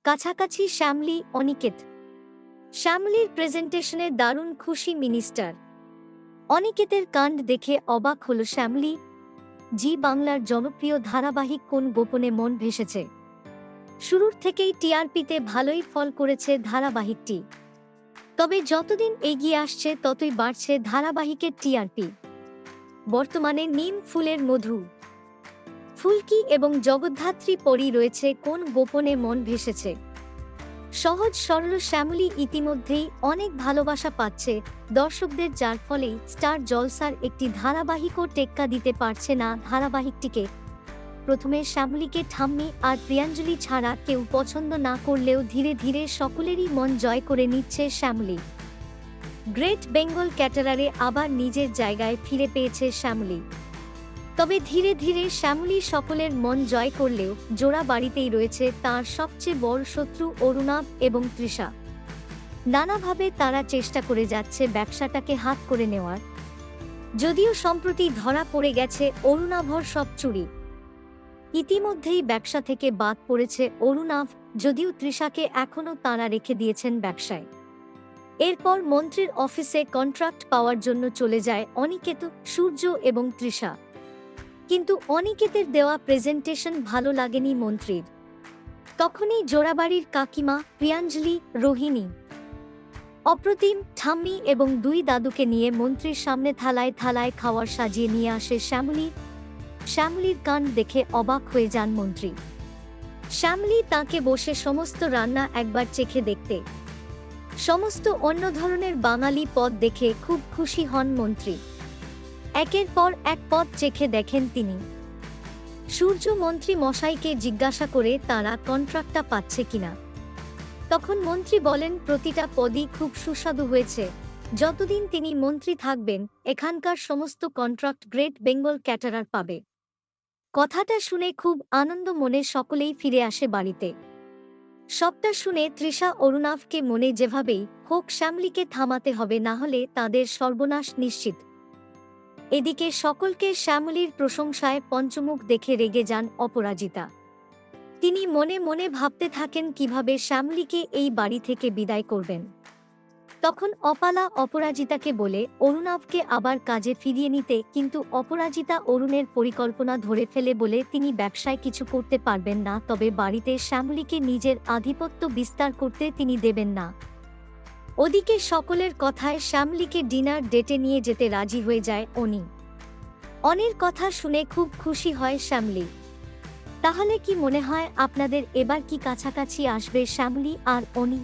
কাছাকাছি শ্যামলী অনিকেত। শ্যামলীর প্রেজেন্টেশনে দারুণ খুশি মিনিস্টার। অনিকেতের কাণ্ড দেখে অবাক হল শ্যামলী। জি বাংলার জনপ্রিয় ধারাবাহিক কোন গোপনে মন ভেসেছে। শুরুর থেকেই টিআরপিতে ভালোই ফল করেছে ধারাবাহিকটি। তবে যতদিন এগিয়ে আসছে ততই বাড়ছে ধারাবাহিকের টিআরপি। বর্তমানে নিম ফুলের মধু, ফুলকি এবং জগদ্ধাত্রী পরী রয়েছে কোন গোপনে মন ভেসেছে। সহজ সরল শ্যামলী ইতিমধ্যেই অনেক ভালোবাসা পাচ্ছে দর্শকদের, যার ফলে স্টার জলসার একটি ধারাবাহিকও টেক্কা দিতে পারছে না ধারাবাহিকটিকে। প্রথমে শ্যামলীকে ঠাম্মি আর প্রিয়াঞ্জলি ছাড়া কেউ পছন্দ না করলেও ধীরে ধীরে সকলেরই মন জয় করে নিচ্ছে শ্যামলী। গ্রেট বেঙ্গল ক্যাটারারে আবার নিজের জায়গায় ফিরে পেয়েছে শ্যামলী। তবে ধীরে ধীরে শ্যামলী সকলের মন জয় করলেও জোড়া বাড়িতেই রয়েছে তার সবচেয়ে বড় শত্রু অরুণাভ এবং তৃষা। নানাভাবে তারা চেষ্টা করে যাচ্ছে ব্যবসাটাকে হাত করে নেওয়ার। যদিও সম্প্রতি ধরা পড়ে গেছে অরুণাভর সব চুরি। ইতিমধ্যেই ব্যবসা থেকে বাদ পড়েছে অরুণাভ, যদিও তৃষাকে এখনও তাঁরা রেখে দিয়েছেন ব্যবসায়। এরপর মন্ত্রীর অফিসে কন্ট্রাক্ট পাওয়ার জন্য চলে যায় অনিকেত, সূর্য এবং তৃষা। কিন্তু অনিকেতের দেওয়া প্রেজেন্টেশন ভালো লাগেনি মন্ত্রীর। তখনই জোড়াবাড়ির কাকিমা প্রিয়াঞ্জলি, রোহিণী, অপ্রতিম, ঠাম্মি এবং দুই দাদুকে নিয়ে মন্ত্রীর সামনে থালায় থালায় খাওয়ার সাজিয়ে নিয়ে আসে শ্যামলী। শ্যামলীর কাণ্ড দেখে অবাক হয়ে যান মন্ত্রী। শ্যামলী তাকে বসে সমস্ত রান্না একবার চেখে দেখতে, সমস্ত অন্য ধরনের বাঙালি পদ দেখে খুব খুশি হন মন্ত্রী। একের পর এক পদ চেখে দেখেন তিনি। সূর্য মন্ত্রী মশাইকে জিজ্ঞাসা করে তারা কন্ট্রাক্টটা পাচ্ছে কিনা। তখন মন্ত্রী বলেন প্রতিটা পদই খুব সুস্বাদু হয়েছে। যতদিন তিনি মন্ত্রী থাকবেন এখানকার সমস্ত কন্ট্রাক্ট গ্রেট বেঙ্গল ক্যাটারার পাবে। কথাটা শুনে খুব আনন্দ মনে সকলেই ফিরে আসে বাড়িতে। সবটা শুনে তৃষা অরুণাভকে মনে যেভাবেই হোক শ্যামলীকে থামাতে হবে, না হলে তাদের সর্বনাশ নিশ্চিত। এদিকে সকলকে শ্যামলীর প্রশংসায় পঞ্চমুখ দেখে রেগে যান অপরাজিতা। তিনি মনে মনে ভাবতে থাকেন কিভাবে শ্যামলীকে এই বাড়ি থেকে বিদায় করবেন। তখন অপালা অপরাজিতাকে বলে অরুণাভকে আবার কাজে ফিরিয়ে নিতে, কিন্তু অপরাজিতা অরুণের পরিকল্পনা ধরে ফেলে বলে তিনি ব্যবসায় কিছু করতে পারবেন না, তবে বাড়িতে শ্যামলীকে নিজের আধিপত্য বিস্তার করতে তিনি দেবেন না। ওদিকে সকলের কথায় শ্যামলীকে ডিনার ডেটে নিয়ে যেতে রাজি হয়ে যায় অনি। অনির কথা শুনে খুব খুশি হয় শ্যামলী। তাহলে কি মনে হয় আপনাদের, এবার কি কাছাকাছি আসবে শ্যামলী আর অনি?